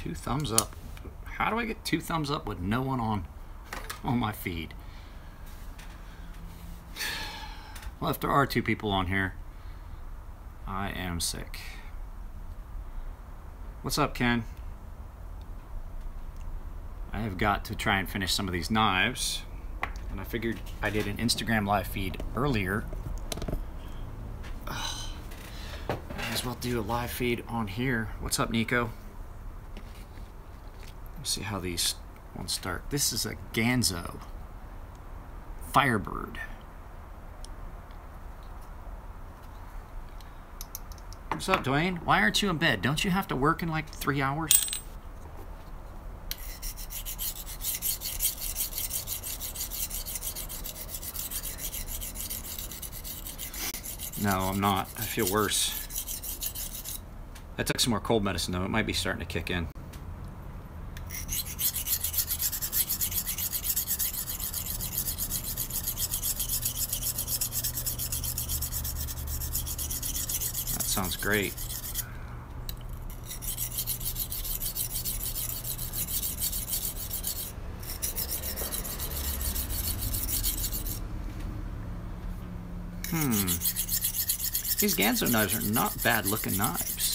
2 thumbs up. How do I get 2 thumbs up with no one on my feed? Well, if there are 2 people on here, I am sick. What's up, Ken? I have got to try and finish some of these knives, and I figured I did an Instagram live feed earlier. Might as well do a live feed on here. What's up, Nico? Let's see how these ones start. This is a Ganzo Firebird. What's up, Dwayne? Why aren't you in bed? Don't you have to work in like 3 hours? No, I'm not. I feel worse. I took some more cold medicine though. It might be starting to kick in. That sounds great. These Ganzo knives are not bad looking knives.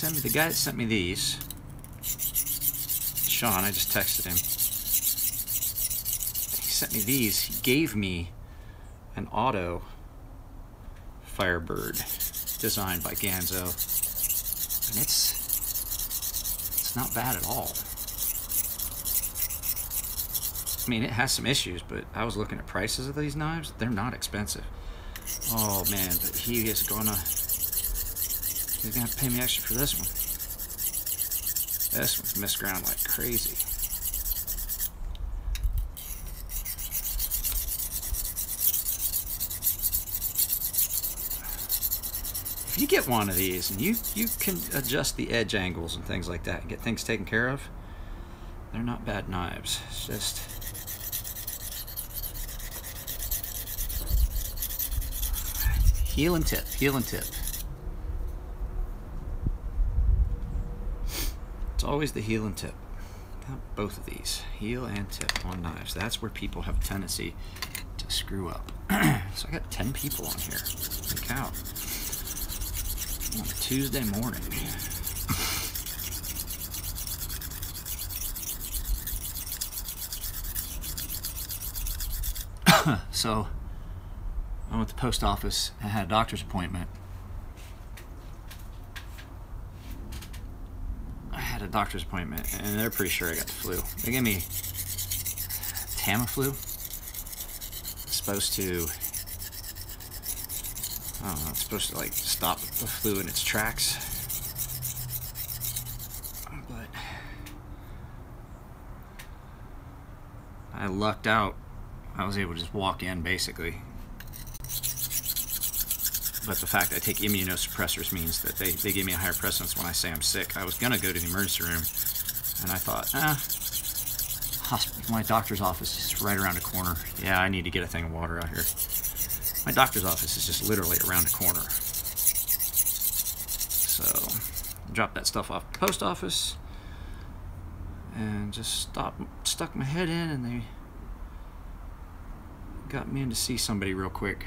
The guy that sent me these, Sean, I just texted him. He sent me these. He gave me an auto Firebird designed by Ganzo, and it's not bad at all. I mean, it has some issues, but I was looking at prices of these knives. They're not expensive. Oh man, but he's gonna have to pay me extra for this one. This one's missed ground like crazy. If you get one of these and you can adjust the edge angles and things like that and get things taken care of, they're not bad knives. It's just heel and tip, heel and tip. It's always the heel and tip. Both of these, heel and tip on knives. That's where people have a tendency to screw up. So I got 10 people on here. Look out. On a Tuesday morning. So I went to the post office and had a doctor's appointment. And they're pretty sure I got the flu. They gave me Tamiflu. It's supposed to, I don't know, it's supposed to like stop the flu in its tracks. But I lucked out. I was able to just walk in basically. But the fact that I take immunosuppressors means that they give me a higher precedence when I say I'm sick. I was going to go to the emergency room, and I thought, my doctor's office is right around the corner. Yeah, I need to get a thing of water out here. My doctor's office is just literally around the corner. So, I dropped that stuff off at the post office, and just stuck my head in, and they got me in to see somebody real quick.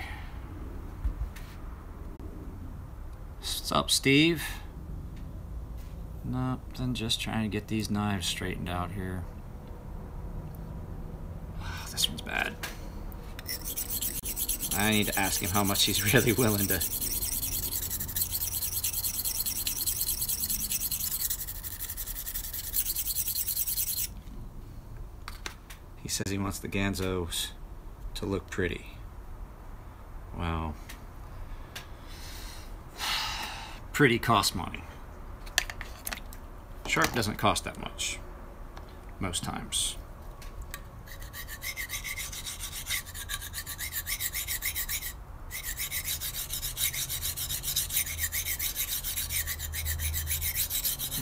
What's up, Steve? Nothing, just trying to get these knives straightened out here. Oh, this one's bad. I need to ask him how much he's really willing to. He says he wants the Ganzos to look pretty. Wow. Pretty costs money. Sharp doesn't cost that much most times.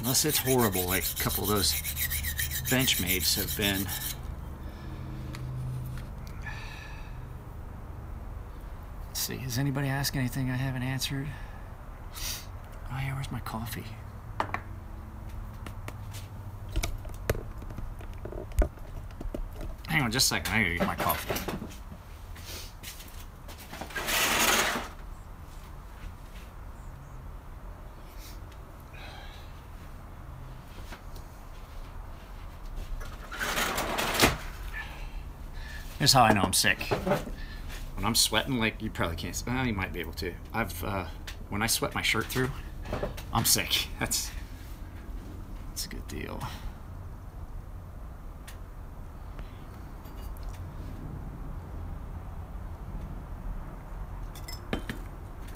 Unless it's horrible, like a couple of those Benchmades have been. Let's see, has anybody asked anything I haven't answered? Where's my coffee? Hang on just a second, I gotta get my coffee. Here's how I know I'm sick. When I'm sweating, like you probably can't, well, you might be able to. When I sweat my shirt through, I'm sick. That's a good deal.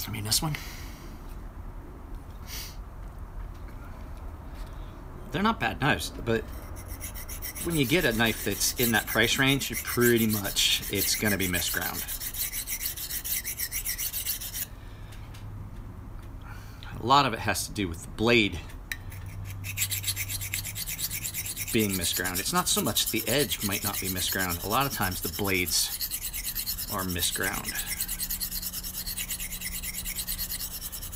I mean, this one. They're not bad knives, but when you get a knife that's in that price range, pretty much it's going to be misground. A lot of it has to do with the blade being misground. It's not so much the edge might not be misground. A lot of times the blades are misground.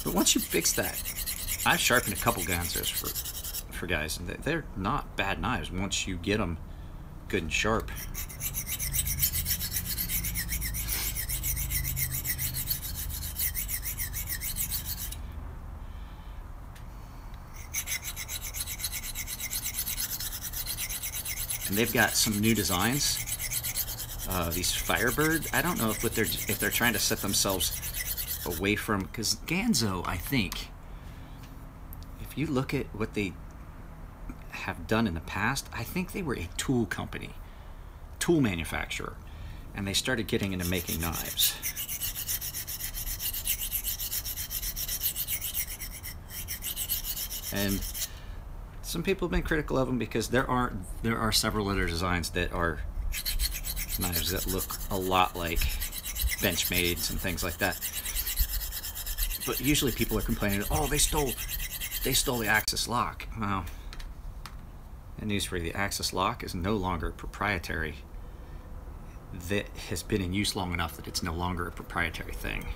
But once you fix that, I've sharpened a couple Ganzos for guys, and they're not bad knives once you get them good and sharp. And they've got some new designs. These Firebird, I don't know if they're trying to set themselves away from, because Ganzo, I think, if you look at what they have done in the past, I think they were a tool company, tool manufacturer, and they started getting into making knives. And some people have been critical of them because there are several other designs that are knives that look a lot like Benchmades and things like that. But usually people are complaining, oh, they stole the Axis lock. Well, and news for you, the Axis lock is no longer proprietary. That has been in use long enough that it's no longer a proprietary thing.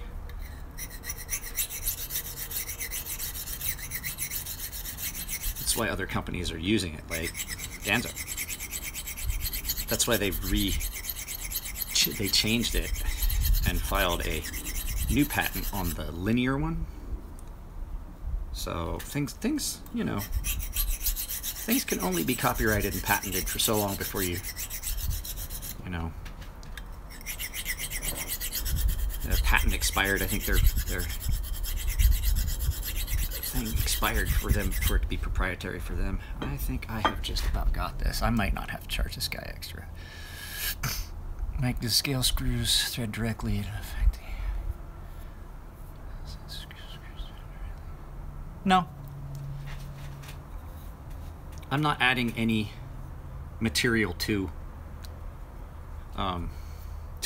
That's why other companies are using it, like Ganzo. That's why they changed it and filed a new patent on the linear one. So things, you know, things can only be copyrighted and patented for so long before you know, the patent expired. I think their thing expired for it to be proprietary for them. I think I have just about got this. I might not have to charge this guy extra. Make the scale screws thread directly in effect. No. I'm not adding any material to a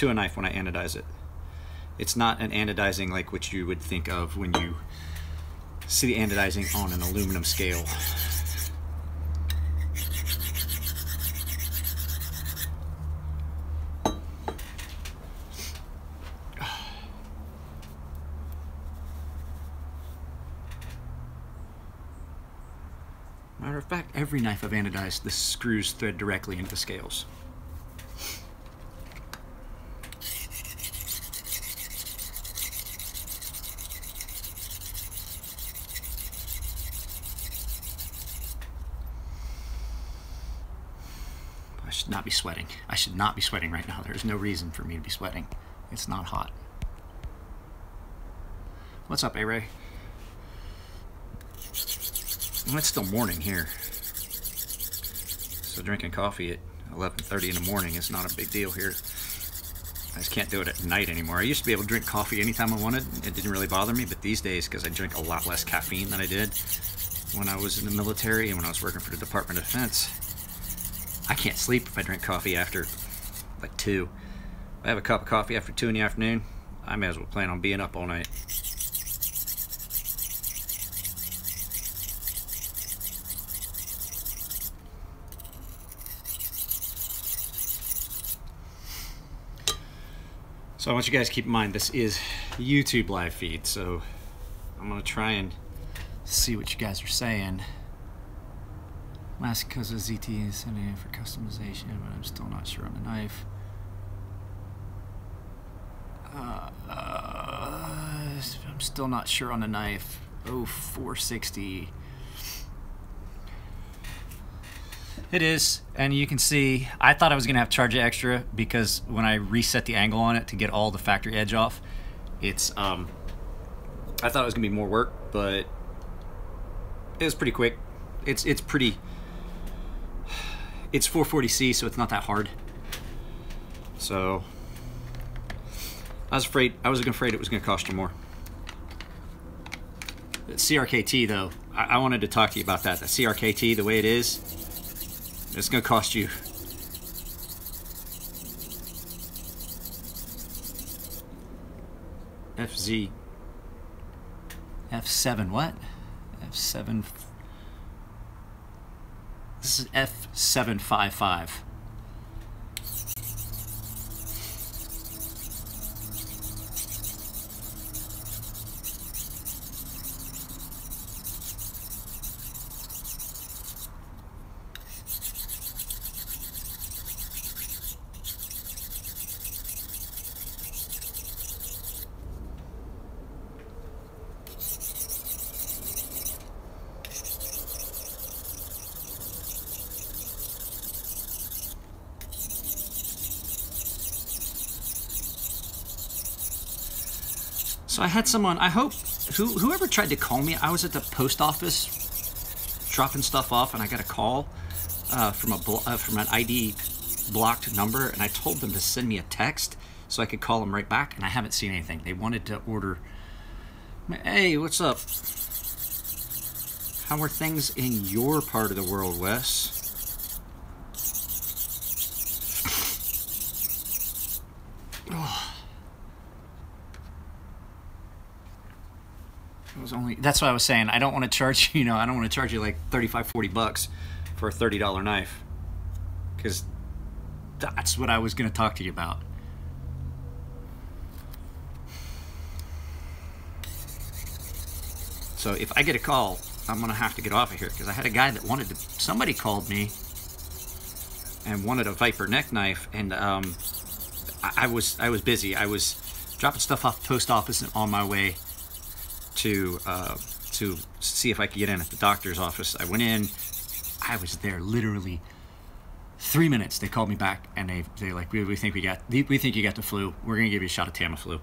knife when I anodize it. It's not an anodizing like what you would think of when you see the anodizing on an aluminum scale. Matter of fact, every knife I've anodized, the screws thread directly into the scales. I should not be sweating. I should not be sweating right now. There's no reason for me to be sweating. It's not hot. What's up, A-Ray? Well, it's still morning here, so drinking coffee at 11:30 in the morning is not a big deal here. I just can't do it at night anymore. I used to be able to drink coffee anytime I wanted. It didn't really bother me, but these days, because I drink a lot less caffeine than I did when I was in the military and when I was working for the Department of Defense, I can't sleep if I drink coffee after like 2. If I have a cup of coffee after 2 in the afternoon, I may as well plan on being up all night. So I want you guys to keep in mind this is YouTube live feed, so I'm going to try and see what you guys are saying. Massicosa ZT is sending in for customization, but I'm still not sure on the knife. I'm still not sure on the knife. Oh, 460. It is, and you can see, I thought I was gonna have to charge it extra because when I reset the angle on it to get all the factory edge off, it's, I thought it was gonna be more work, but it was pretty quick. It's pretty, it's 440C, so it's not that hard. So, I was afraid it was gonna cost you more. The CRKT though, I wanted to talk to you about that. The CRKT, the way it is, it's gonna cost you. F7 what? F7. This is F755. So I had someone, I hope, whoever tried to call me, I was at the post office dropping stuff off and I got a call from an ID blocked number, and I told them to send me a text so I could call them right back, and I haven't seen anything. They wanted to order. Hey, what's up? How are things in your part of the world, Wes? That's what I was saying. I don't want to charge you, I don't want to charge you like 35, 40 bucks for a $30 knife, because that's what I was going to talk to you about. So if I get a call, I'm going to have to get off of here, because I had a guy that somebody called me and wanted a Viper neck knife, and I was busy. I was dropping stuff off the post office and on my way to see if I could get in at the doctor's office. I went in. I was there literally 3 minutes. They called me back and they're like, we think you got the flu. We're gonna give you a shot of Tamiflu.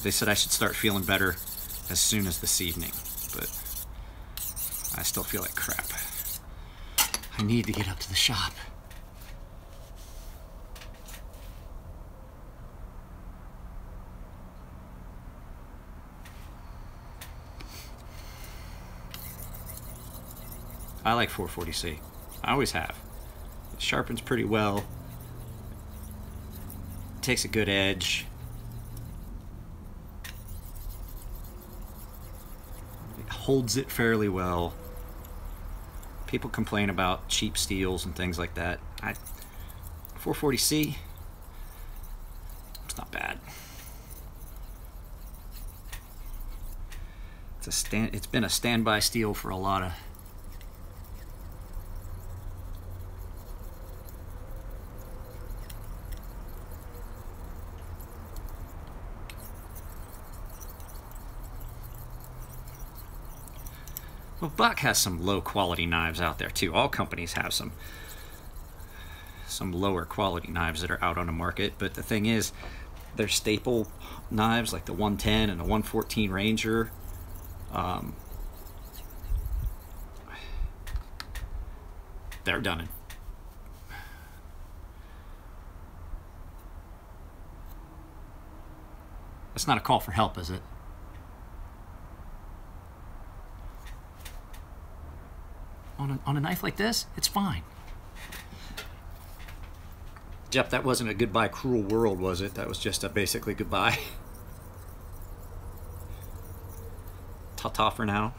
They said I should start feeling better as soon as this evening, but I still feel like crap. I need to get up to the shop. I like 440C. I always have. It sharpens pretty well. It takes a good edge. It holds it fairly well. People complain about cheap steels and things like that. 440C, it's not bad. It's been a standby steel for a lot of. Well, Buck has some low quality knives out there too. All companies have some lower quality knives that are out on the market, but the thing is, they're staple knives like the 110 and the 114 Ranger. They're done in. That's not a call for help, is it? On a knife like this, it's fine. Yep, that wasn't a goodbye cruel world, was it? That was just a basically goodbye. Ta-ta for now.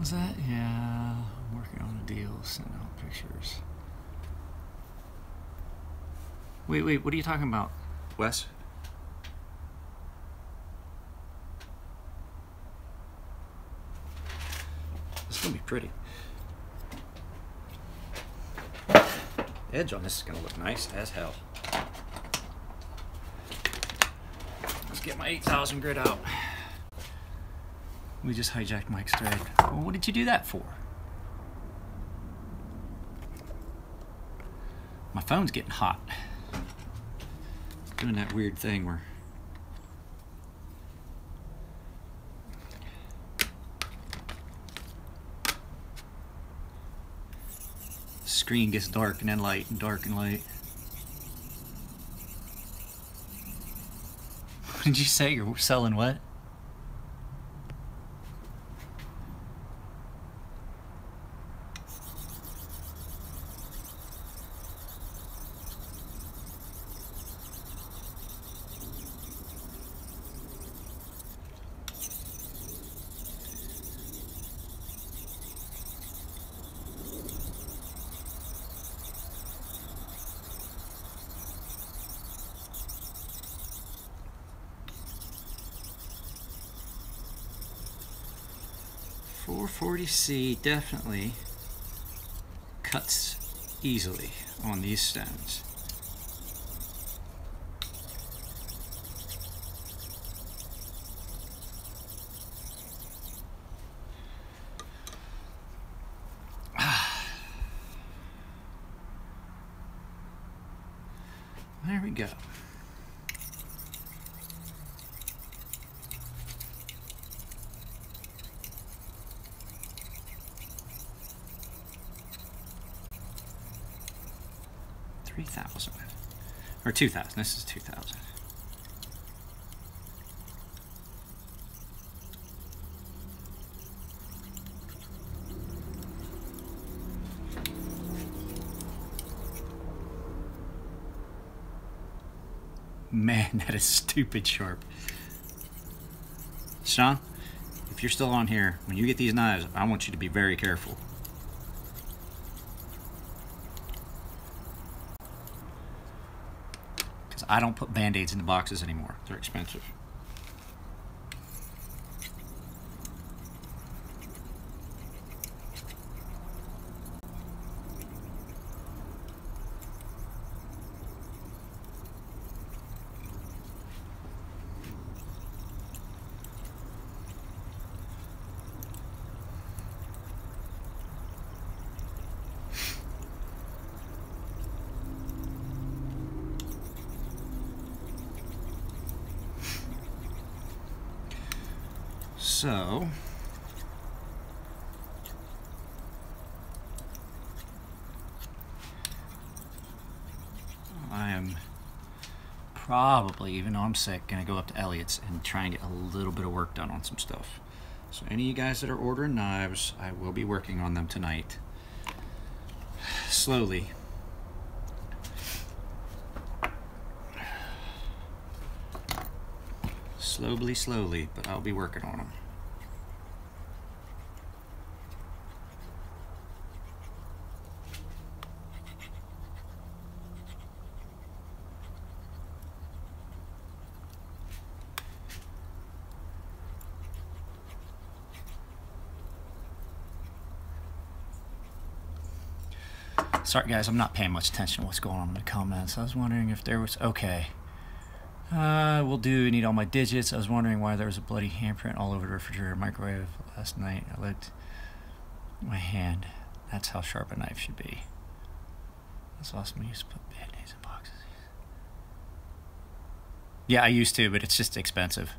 Was that? Yeah, I'm working on a deal, sending out pictures. Wait, what are you talking about, Wes? This is gonna be pretty. Edge on this is gonna look nice as hell. Let's get my 8000 grit out. We just hijacked Mike's thread. Well, what did you do that for? My phone's getting hot. Doing that weird thing where the screen gets dark and then light and dark and light. What did you say? You're selling what? .440C definitely cuts easily on these stones. There we go. $3,000 or $2,000. This is $2,000. Man, that is stupid sharp. Sean, if you're still on here, when you get these knives, I want you to be very careful. Because I don't put Band-Aids in the boxes anymore. They're expensive. So, I am probably, even though I'm sick, going to go up to Elliot's and try and get a little bit of work done on some stuff. So any of you guys that are ordering knives, I will be working on them tonight. Slowly. Slowly, but I'll be working on them. Sorry guys, I'm not paying much attention to what's going on in the comments. I was wondering if there was... Okay. Will do. Need all my digits. I was wondering why there was a bloody handprint all over the refrigerator microwave last night. I looked at my hand. That's how sharp a knife should be. That's awesome. I used to put Band-Aids in boxes. Yeah, I used to, but it's just expensive.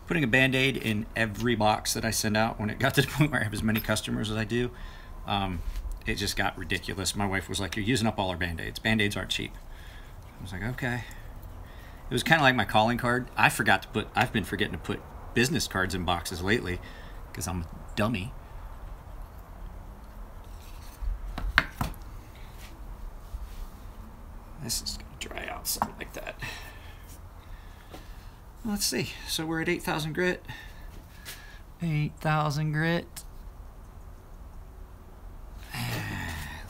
Putting a Band-Aid in every box that I send out, when it got to the point where I have as many customers as I do, it just got ridiculous. My wife was like, "You're using up all our Band-Aids. Band-Aids aren't cheap." I was like, okay. It was kind of like my calling card. I've been forgetting to put business cards in boxes lately because I'm a dummy. This is going to dry out, something like that. Let's see. So we're at 8,000 grit. 8,000 grit.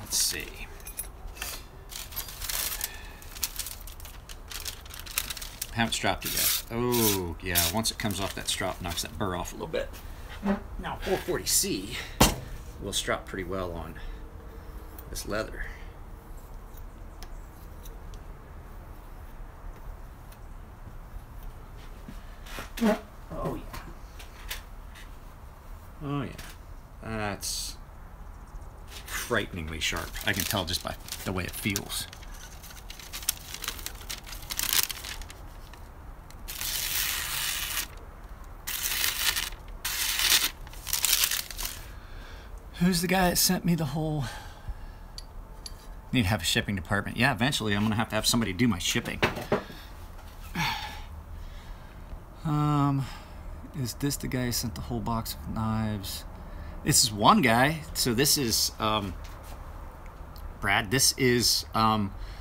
Let's see. Haven't stropped it yet. Oh, yeah. Once it comes off that strop, knocks that burr off a little bit. Now, 440C will strop pretty well on this leather. Oh, yeah. Oh, yeah. That's frighteningly sharp. I can tell just by the way it feels. Who's the guy that sent me the whole... Need to have a shipping department. Yeah, eventually I'm going to have somebody do my shipping. Is this the guy who sent the whole box of knives? This is one guy. So this is Brad. This is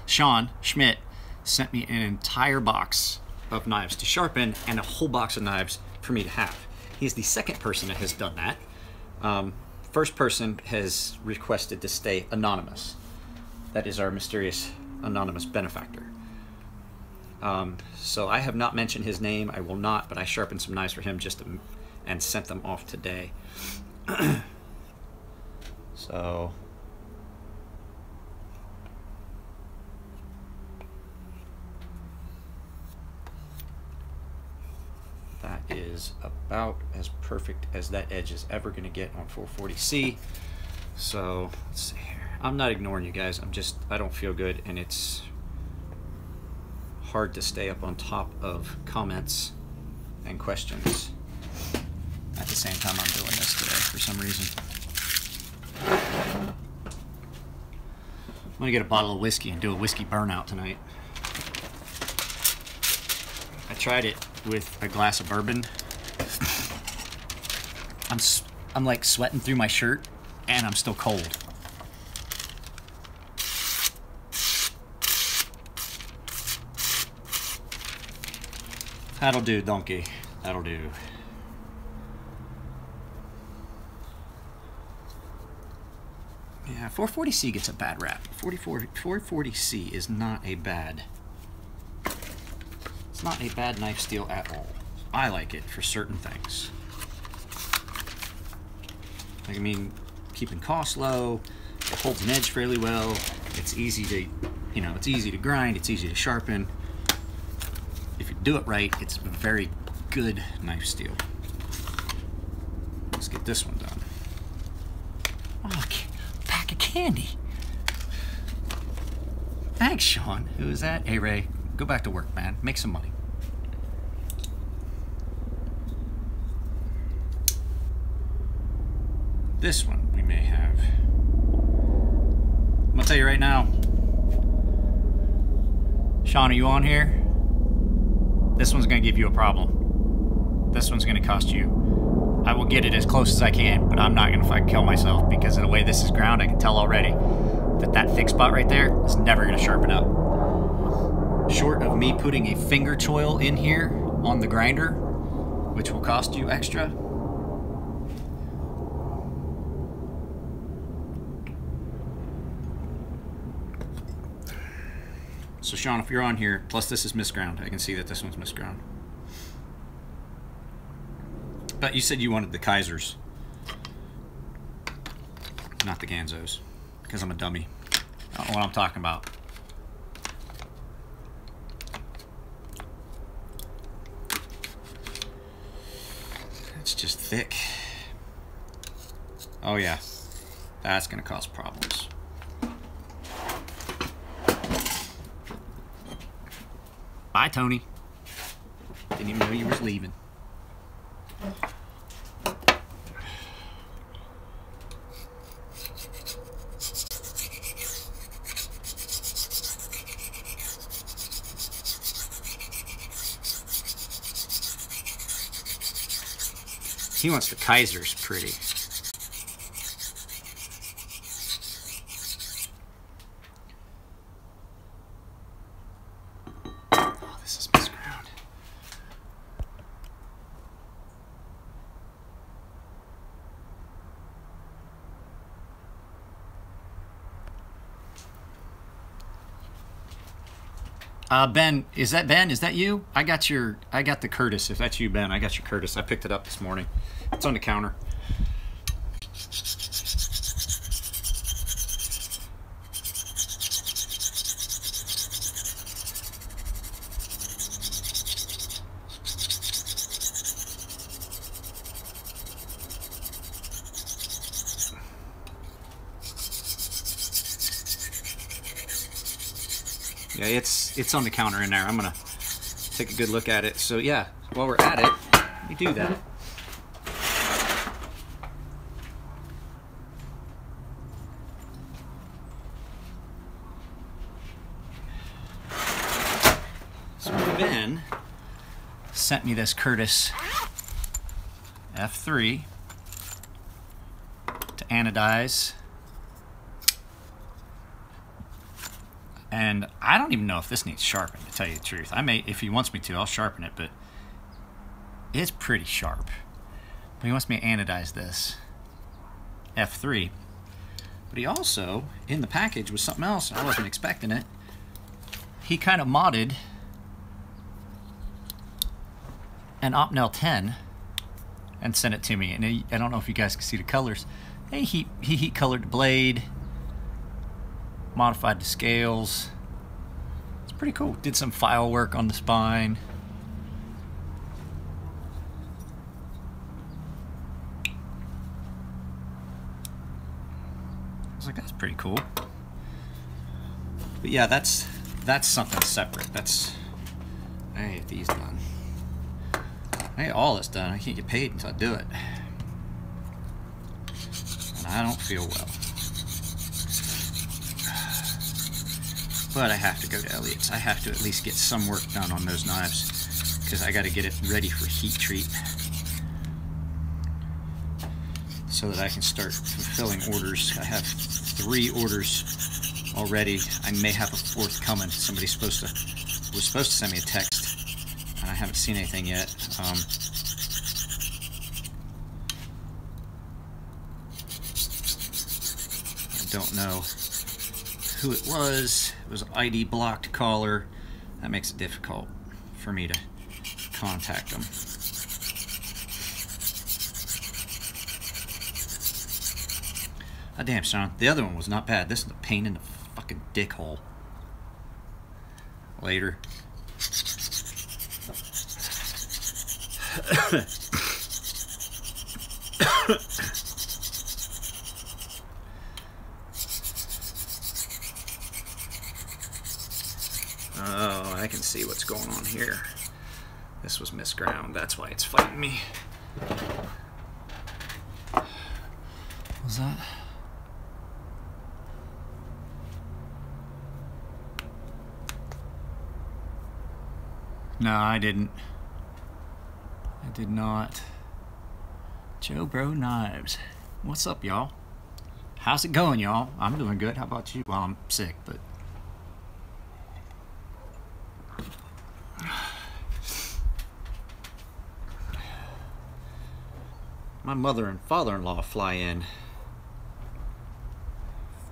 Sean Schmidt sent me an entire box of knives to sharpen and a whole box of knives for me to have. He's the second person that has done that. First person has requested to stay anonymous. That is our mysterious anonymous benefactor. So I have not mentioned his name. I will not, but I sharpened some knives for him and sent them off today. So that is about as perfect as that edge is ever going to get on 440C. So let's see here. I'm not ignoring you guys. I don't feel good, and it's hard to stay up on top of comments and questions at the same time I'm doing this today for some reason. I'm gonna get a bottle of whiskey and do a whiskey burnout tonight. I tried it with a glass of bourbon. I'm like sweating through my shirt and I'm still cold. That'll do, donkey. That'll do. Yeah, 440C gets a bad rap. 440C is not a bad... It's not a bad knife steel at all. I like it for certain things. Like, I mean, keeping costs low, it holds an edge fairly well, it's easy to, it's easy to grind, it's easy to sharpen. If you do it right, it's a very good knife steel. Let's get this one done. Oh, a pack of candy. Thanks, Sean. Who is that? Hey, Ray, go back to work, man. Make some money. This one we may have. I'm gonna tell you right now. Sean, are you on here? This one's gonna give you a problem. This one's gonna cost you. I will get it as close as I can, but I'm not gonna fucking kill myself because of the way this is ground, I can tell already that thick spot right there is never gonna sharpen up. Short of me putting a finger choil in here on the grinder, which will cost you extra. So Sean, if you're on here, plus this is misground. I can see that this one's misground. But you said you wanted the Kaisers, not the Ganzos, because I'm a dummy. I don't know what I'm talking about. It's just thick. Oh yeah, that's gonna cause problems. Bye, Tony. Didn't even know you was leaving. He wants the Kaisers pretty. Ben, is that Ben? Is that you? I got the Curtis. If that's you, Ben, I got your Curtis. I picked it up this morning. It's on the counter. Yeah, it's on the counter in there. I'm gonna take a good look at it. So yeah, while we're at it, let me do that. So Ben sent me this Curtis F3 to anodize. And I don't even know if this needs sharpened, to tell you the truth. I may, if he wants me to, I'll sharpen it, but it's pretty sharp. But he wants me to anodize this F3. But he also, in the package, was something else. I wasn't expecting it. He kind of modded an Opnel 10 and sent it to me. And I don't know if you guys can see the colors. He heat colored the blade. Modified the scales. It's pretty cool. Did some file work on the spine. I was like, that's pretty cool. But yeah, that's something separate. I get these done. I get all this done. I can't get paid until I do it. And I don't feel well. But I have to go to Elliott's. I have to at least get some work done on those knives because I got to get it ready for heat treat so that I can start fulfilling orders. I have 3 orders already. I may have a 4th coming. Somebody was supposed to send me a text, and I haven't seen anything yet. I don't know who it was. It was an ID blocked caller. That makes it difficult for me to contact them. Ah, damn, son. The other one was not bad. This is a pain in the fucking dick hole. Later. Oh, I can see what's going on here. This was misground. That's why it's fighting me. What was that? No, I didn't. I did not. Joe Bro Knives. What's up, y'all? How's it going, y'all? I'm doing good. How about you? Well, I'm sick, but... My mother and father-in-law fly in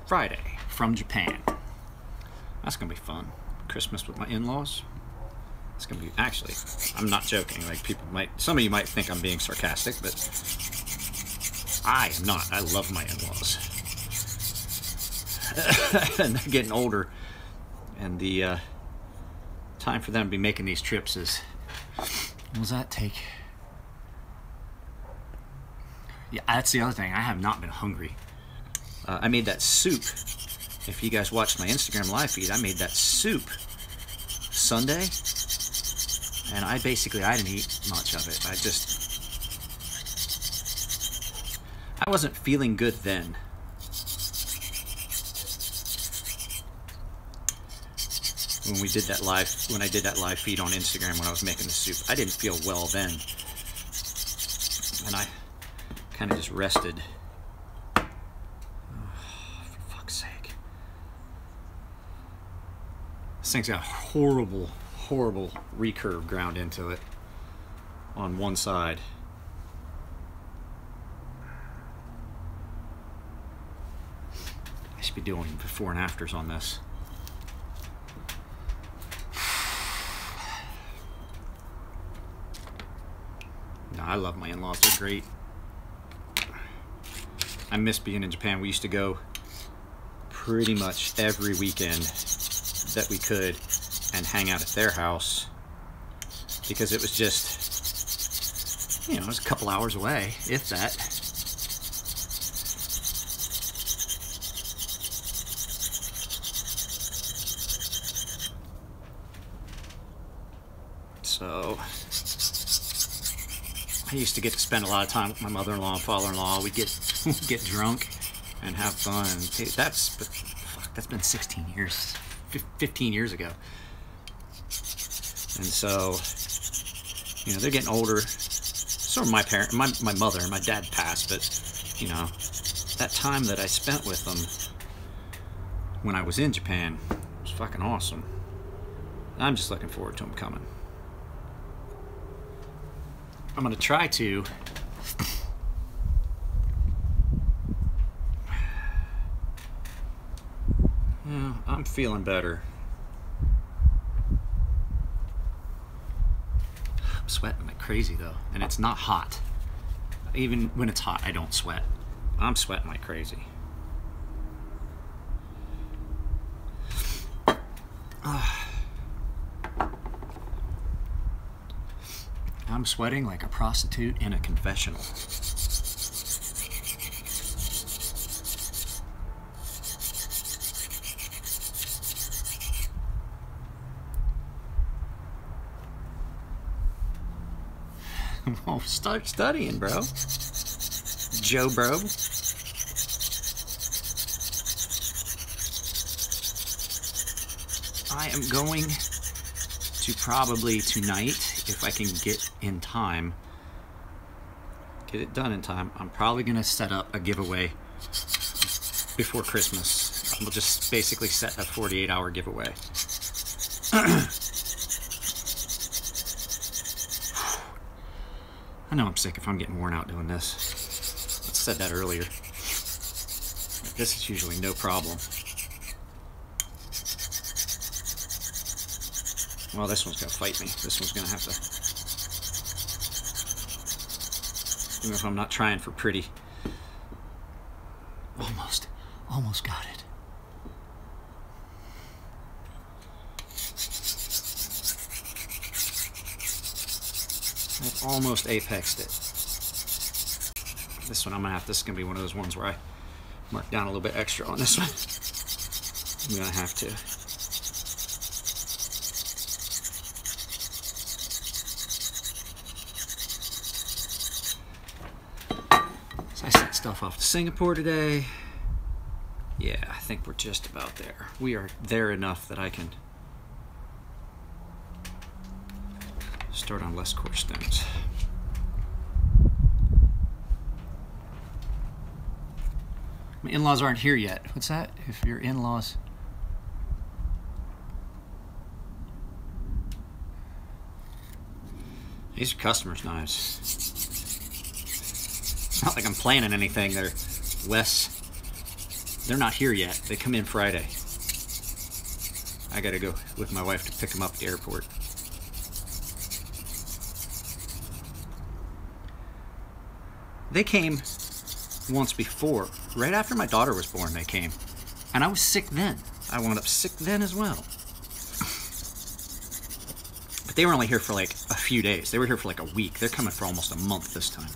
Friday from Japan. That's gonna be fun. Christmas with my in-laws. It's gonna be, actually, I'm not joking. Like, some of you might think I'm being sarcastic, but I am not. I love my in-laws. And they're getting older, and the time for them to be making these trips is, what does that take? Yeah, that's the other thing. I have not been hungry. I made that soup. If you guys watched my Instagram live feed, I made that soup Sunday, and I didn't eat much of it. I wasn't feeling good then. When I did that live feed on Instagram when I was making the soup, I didn't feel well then, and I kind of just rested. Oh, for fuck's sake. This thing's got horrible recurve ground into it on one side. I should be doing before and afters on this. I love my in-laws. They're great. I miss being in Japan. We used to go pretty much every weekend that we could and hang out at their house because it was just, you know, it was a couple hours away, if that. So I used to get to spend a lot of time with my mother-in-law and father-in-law. We'd get drunk and have fun. That's been 16 years, 15 years ago. And so, you know, they're getting older. So are my parents, my mother and my dad passed, but, you know, that time that I spent with them when I was in Japan was fucking awesome. I'm just looking forward to them coming. I'm gonna try to yeah, I'm feeling better. I'm sweating like crazy though, and it's not hot. Even when it's hot, I don't sweat. I'm sweating like crazy. I'm sweating like a prostitute in a confessional. Well, start studying, bro. Joe, bro. I am going to probably tonight, if I can get in time, get it done in time, I'm probably going to set up a giveaway before Christmas. We'll just basically set a 48-hour giveaway. I know I'm sick if I'm getting worn out doing this. I said that earlier. This is usually no problem. Well, this one's gonna fight me. This one's gonna have to... Even if I'm not trying for pretty. Almost got it. I've almost apexed it. This one I'm gonna have, this is gonna be one of those ones where I mark down a little bit extra on this one. I'm gonna have to. So I sent stuff off to Singapore today. Yeah, I think we're just about there. We are there enough that I can start on less coarse stones. My in-laws aren't here yet. What's that? If your in-laws... These are customers' knives. It's not like I'm planning anything. They're not here yet. They come in Friday. I gotta go with my wife to pick them up at the airport. They came once before. Right after my daughter was born, they came. And I was sick then. I wound up sick then as well. But they were only here for like a few days. They were here for like a week. They're coming for almost a month this time.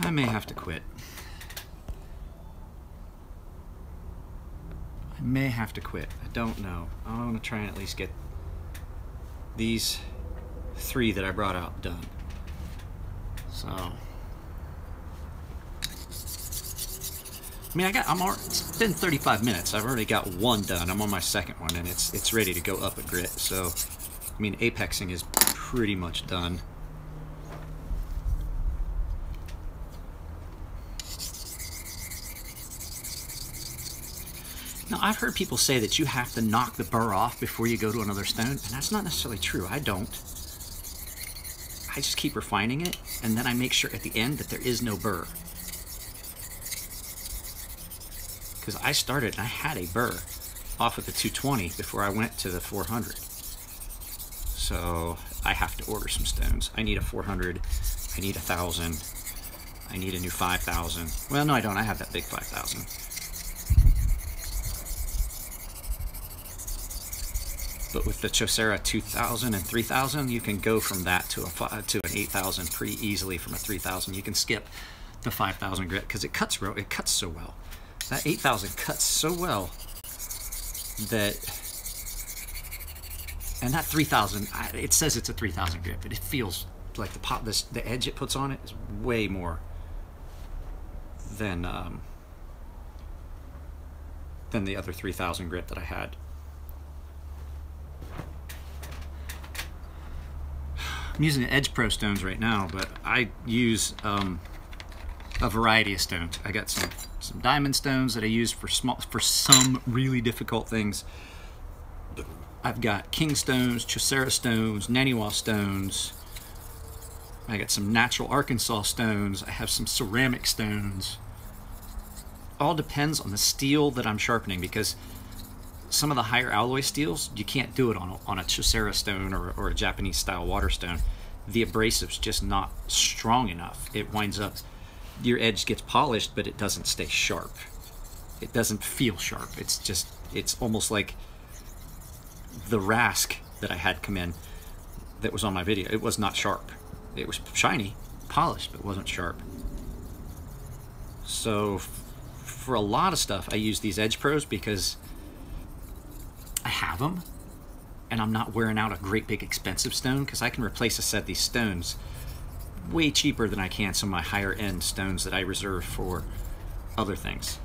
I may have to quit. I may have to quit. I don't know. I want to try and at least get these 3 that I brought out done. So, I mean, it's been 35 minutes. I've already got 1 done. I'm on my 2nd one, and it's ready to go up a grit. So, I mean, apexing is pretty much done. Now, I've heard people say that you have to knock the burr off before you go to another stone, and that's not necessarily true. I don't. I just keep refining it, and then I make sure at the end that there is no burr. Because I started and I had a burr off of the 220 before I went to the 400. So I have to order some stones. I need a 400, I need 1,000, I need a new 5,000. Well, no, I don't. I have that big 5,000. But with the Chaucera 2,000 and 3,000, you can go from that to an 8,000 pretty easily. From a 3,000, you can skip the 5,000 grit because it cuts so well. That 8,000 cuts so well that, and that 3,000, it says it's a 3,000 grit, but it feels like the edge it puts on it is way more than the other 3,000 grit that I had. I'm using Edge Pro stones right now, but I use a variety of stones. I got some diamond stones that I use for some really difficult things. I've got king stones, Chaucera stones, Naniwa stones. I got some natural Arkansas stones. I have some ceramic stones. All depends on the steel that I'm sharpening, because some of the higher alloy steels, you can't do it on a Chaucera stone or a Japanese style water stone. The abrasive's just not strong enough. It winds up, your edge gets polished, but it doesn't stay sharp. It doesn't feel sharp. It's almost like the Rask that I had come in that was on my video. It was not sharp. It was shiny, polished, but it wasn't sharp. So for a lot of stuff, I use these Edge Pros because I have them, and I'm not wearing out a great big expensive stone, because I can replace a set of these stones way cheaper than I can some of my higher end stones that I reserve for other things.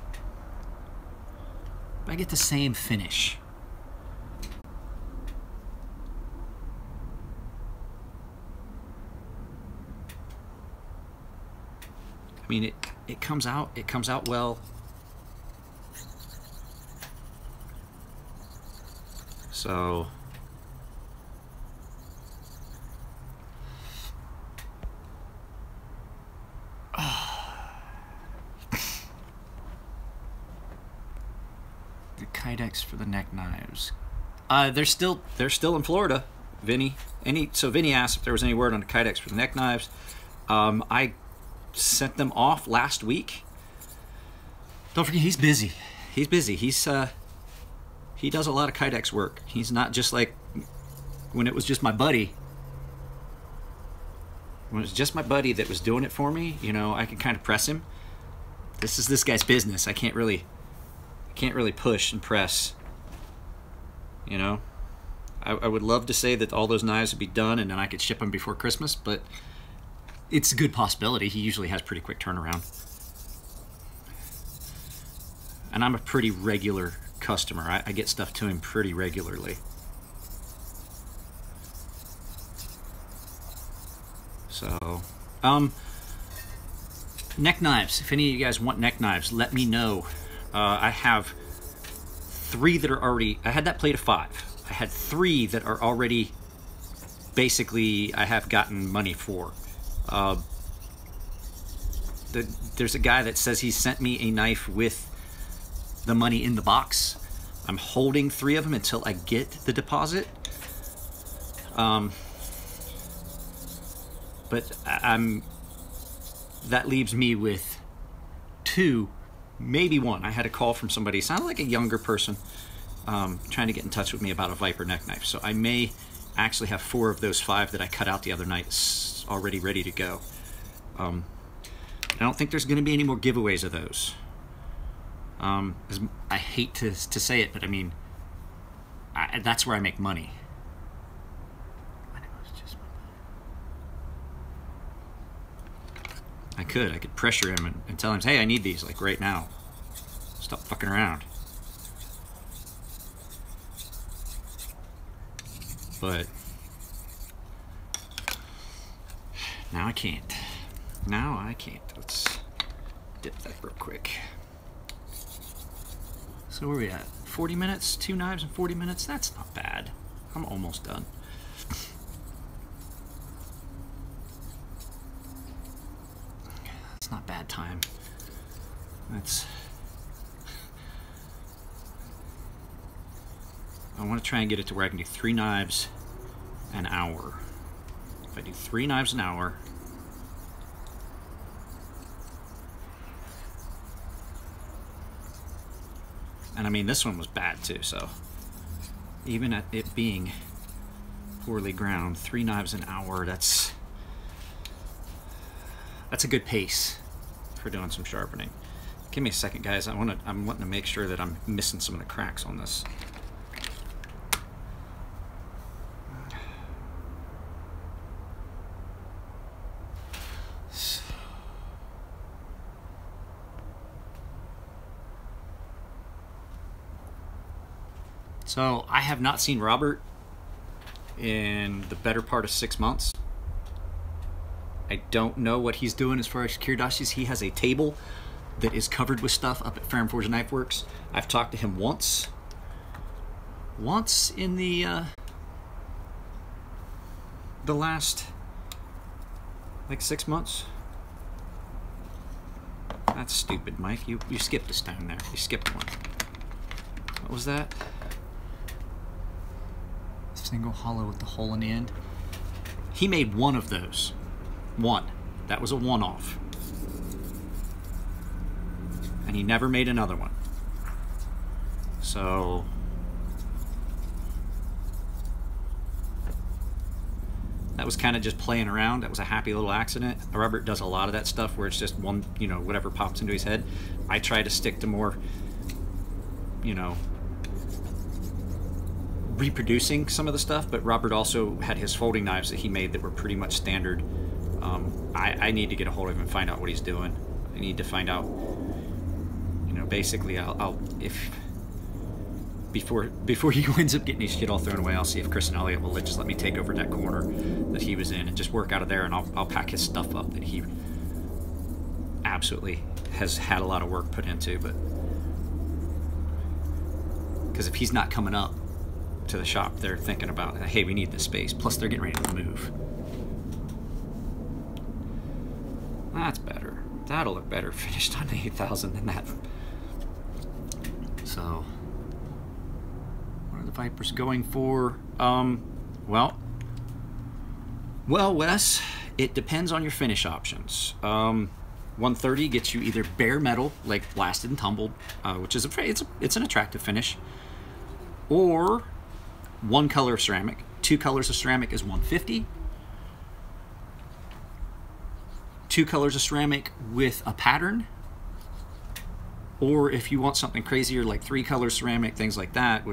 But I get the same finish. I mean, it comes out well. So the Kydex for the neck knives. They're still in Florida, Vinny. So Vinny asked if there was any word on the Kydex for the neck knives. I sent them off last week. Don't forget, he's busy. He does a lot of Kydex work. He's not just like when it was just my buddy. When it was just my buddy that was doing it for me, you know, I could kind of press him. This is this guy's business. I can't really push and press. You know, I would love to say that all those knives would be done and then I could ship them before Christmas, but it's a good possibility. He usually has pretty quick turnaround. And I'm a pretty regular customer. I get stuff to him pretty regularly. So, neck knives. If any of you guys want neck knives, let me know. I have 3 that are already, I had that plate of 5. I had 3 that are already, basically, I have gotten money for. There's a guy that says he sent me a knife with the money in the box. I'm holding 3 of them until I get the deposit. But that leaves me with 2, maybe 1. I had a call from somebody, sounded like a younger person, trying to get in touch with me about a Viper neck knife. So I may actually have 4 of those 5 that I cut out the other night already ready to go. I don't think there's going to be any more giveaways of those. I hate to say it, but I mean, that's where I make money. I could pressure him and tell him, hey, I need these, like right now. Stop fucking around. But now I can't. Now I can't. Let's dip that real quick. So where are we at? 40 minutes, 2 knives in 40 minutes. That's not bad. I'm almost done. It's not bad time. That's... I want to try and get it to where I can do 3 knives an hour. If I do 3 knives an hour, and I mean this one was bad too, so even at it being poorly ground, 3 knives an hour, that's a good pace for doing some sharpening. Give me a second, guys. I'm wanting to make sure that I'm missing some of the cracks on this. So I have not seen Robert in the better part of 6 months. I don't know what he's doing as far as Kiridashis. He has a table that is covered with stuff up at Ferrum Forge Knife Works. I've talked to him once in the last like 6 months. That's stupid, Mike. You skipped a stone there. You skipped one. What was that? Single hollow with the hole in the end. He made one of those. One. That was a one-off. And he never made another one. So that was kind of just playing around. That was a happy little accident. Robert does a lot of that stuff where it's just one, you know, whatever pops into his head. I try to stick to more, you know, reproducing some of the stuff, but Robert also had his folding knives that he made that were pretty much standard. I need to get a hold of him and find out what he's doing. I need to find out, you know, basically I'll if before he ends up getting his shit all thrown away, I'll see if Chris and Elliot will just let me take over that corner that he was in and just work out of there, and I'll pack his stuff up that he absolutely has had a lot of work put into. But because if he's not coming up to the shop, they're thinking about, hey, we need this space. Plus, they're getting ready to move. That's better. That'll look better finished on the 8000 than that. So, what are the Vipers going for? Well, Wes, it depends on your finish options. 130 gets you either bare metal, like blasted and tumbled, which is it's an attractive finish, or 1 color of ceramic. 2 colors of ceramic is 150. 2 colors of ceramic with a pattern, or if you want something crazier like 3 colors ceramic, things like that,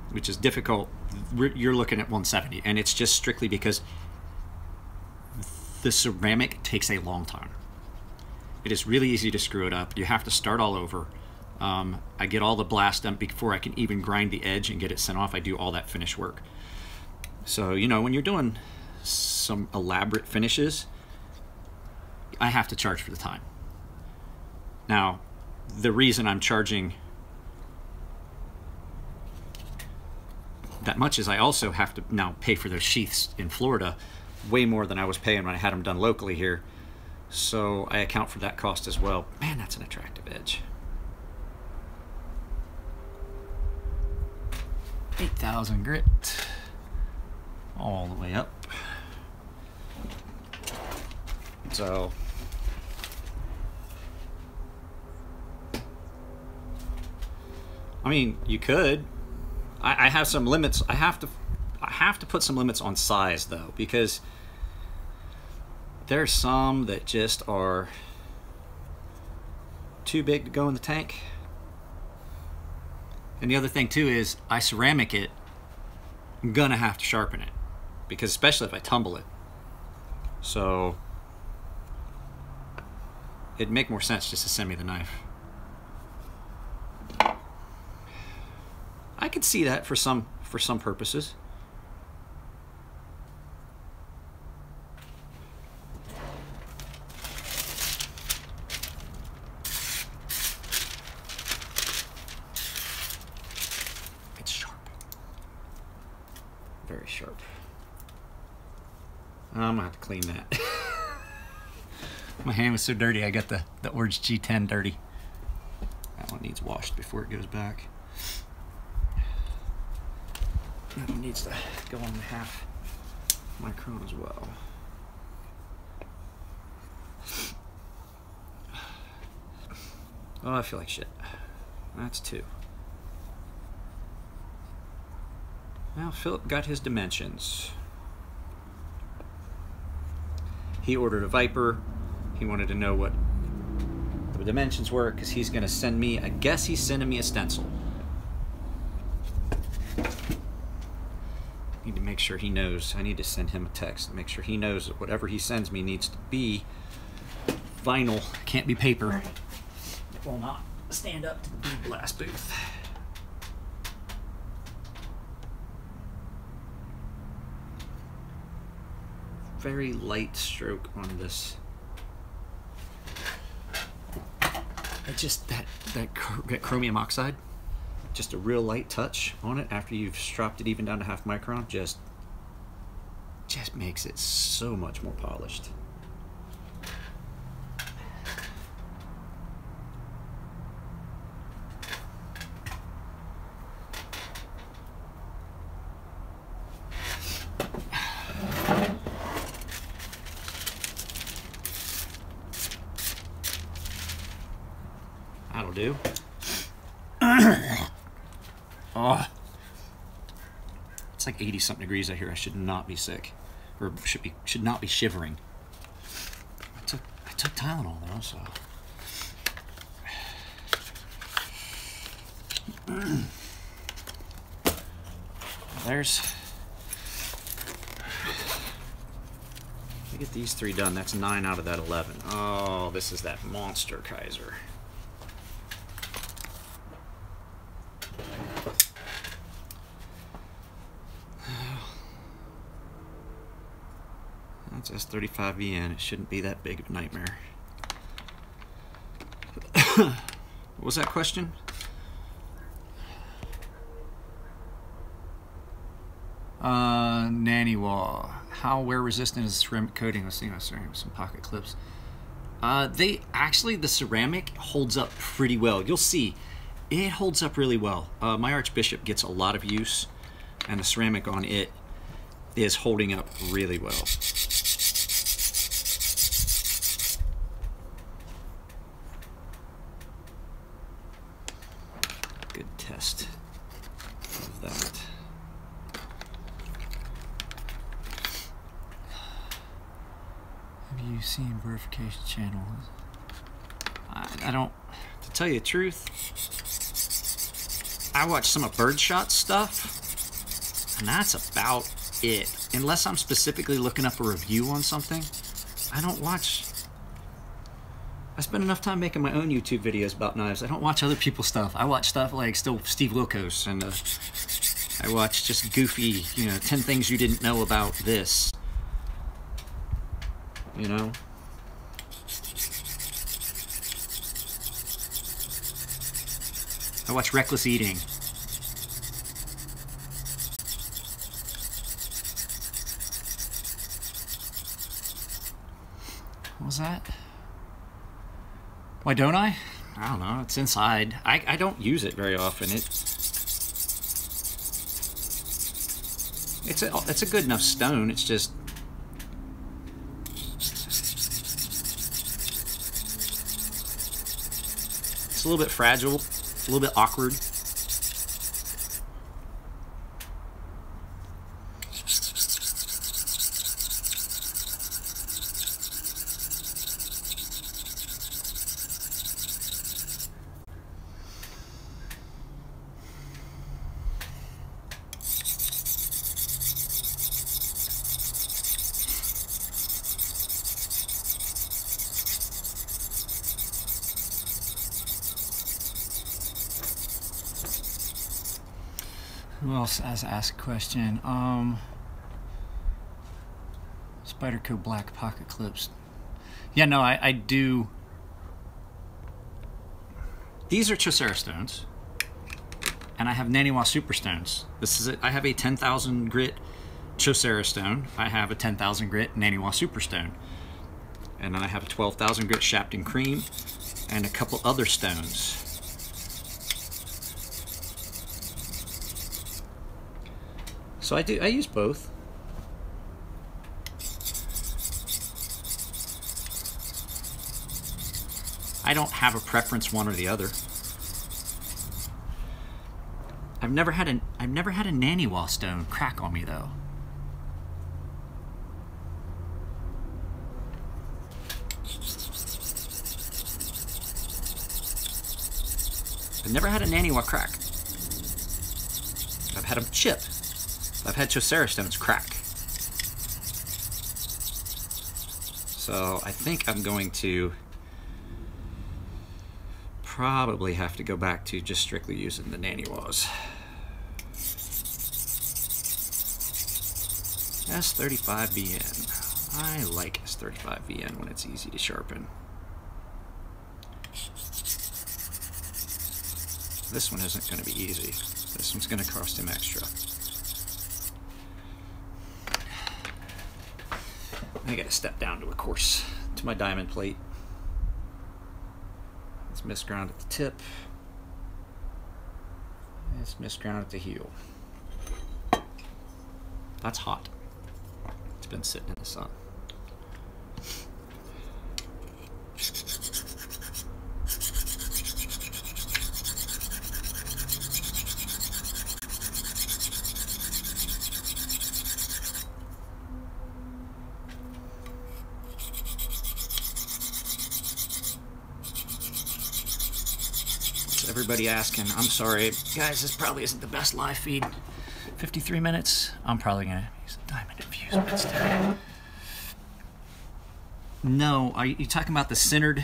which is difficult, you're looking at 170, and it's just strictly because the ceramic takes a long time. It is really easy to screw it up. You have to start all over. I get all the blast done before I can even grind the edge and get it sent off. I do all that finish work. So, you know, when you're doing some elaborate finishes, I have to charge for the time. Now, the reason I'm charging that much is I also have to now pay for those sheaths in Florida, way more than I was paying when I had them done locally here. So I account for that cost as well. Man, that's an attractive edge. 8000 grit all the way up. So I mean, you could. I have some limits. I have to put some limits on size though, because there's some that just are too big to go in the tank. And the other thing too is I ceramic it, I'm gonna have to sharpen it, because especially if I tumble it. So it'd make more sense just to send me the knife. I could see that for some purposes. I'm gonna have to clean that. My hand was so dirty, I got the Orge G10 dirty. That one needs washed before it goes back. That one needs to go on the half micron as well. Oh, I feel like shit. That's 2. Well, Philip got his dimensions. He ordered a Viper. He wanted to know what the dimensions were because he's going to send me, I guess he's sending me a stencil. Need to make sure he knows. I need to send him a text to make sure he knows that whatever he sends me needs to be vinyl. Can't be paper. It will not stand up to the Bead Blast booth. Very light stroke on this. It's just that chromium oxide, just a real light touch on it after you've stropped it even down to half micron, just makes it so much more polished. That'll do. Oh, it's like 80-something degrees out here. I should not be sick, or should not be shivering. I took Tylenol though, so. There's. I get these 3 done. That's 9 out of that 11. Oh, this is that monster Kaiser. That's S35VN. It shouldn't be that big of a nightmare. What was that question? Nanny Wall. How wear resistant is ceramic coating? Let's see, sorry, with some pocket clips. The ceramic holds up pretty well. You'll see, it holds up really well. My Archbishop gets a lot of use, and the ceramic on it is holding up really well. Good test of that. Have you seen verification channels? I don't, to tell you the truth, I watch some of Birdshot stuff, and that's about it. Unless I'm specifically looking up a review on something, I don't watch. I spend enough time making my own YouTube videos about knives. I don't watch other people's stuff. I watch stuff like still Steve Wilkos, and I watch just goofy, 10 things you didn't know about this. You know? I watch Reckless Eating. What was that? Why don't I? I don't know. It's inside. I don't use it very often. It's a good enough stone. It's just it's a little bit fragile, a little bit awkward. Who else has asked a question? Spyderco black pocket clips. Yeah, no, I do. These are Chaucer stones, and I have Naniwa Superstones. This is it. I have a 10,000 grit Chaucerra stone. I have a 10,000 grit Naniwa Superstone. And then I have a 12,000 grit Shapton Cream and a couple other stones. So I use both. I don't have a preference one or the other. I've never had a Naniwa stone crack on me though. I've never had a Naniwa crack. I've had them chip. I've had Chaucerra stones crack. So I think I'm going to probably have to go back to just strictly using the Naniwas. S35VN. I like S35VN when it's easy to sharpen. This one isn't going to be easy. This one's going to cost him extra. I got to step down to my diamond plate. It's misground at the tip. It's misground at the heel. That's hot. It's been sitting in the sun. Everybody asking, I'm sorry, guys, this probably isn't the best live feed. 53 minutes. I'm probably gonna use a diamond infused instead. No, are you talking about the centered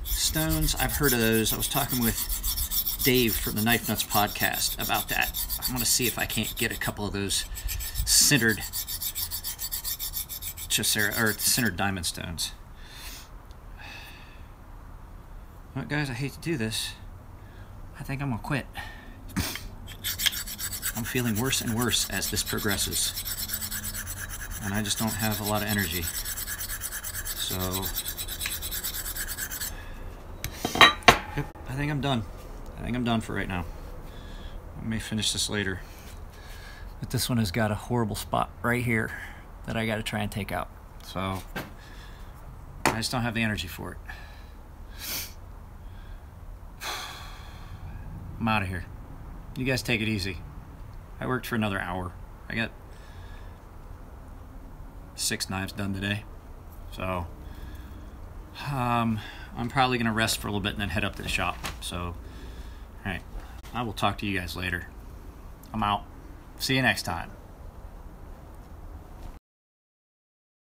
stones? I've heard of those. I was talking with Dave from the Knife Nuts podcast about that. I'm gonna see if I can't get a couple of those centered Chaucerra or centered diamond stones. Well, guys, I hate to do this. I think I'm gonna quit. I'm feeling worse and worse as this progresses. And I just don't have a lot of energy. So, yep, I think I'm done. I think I'm done for right now. I may finish this later. But this one has got a horrible spot right here that I gotta try and take out. So, I just don't have the energy for it. I'm out of here. You guys take it easy. I worked for another hour. I got 6 knives done today. So, I'm probably going to rest for a little bit and then head up to the shop. So, alright. I will talk to you guys later. I'm out. See you next time.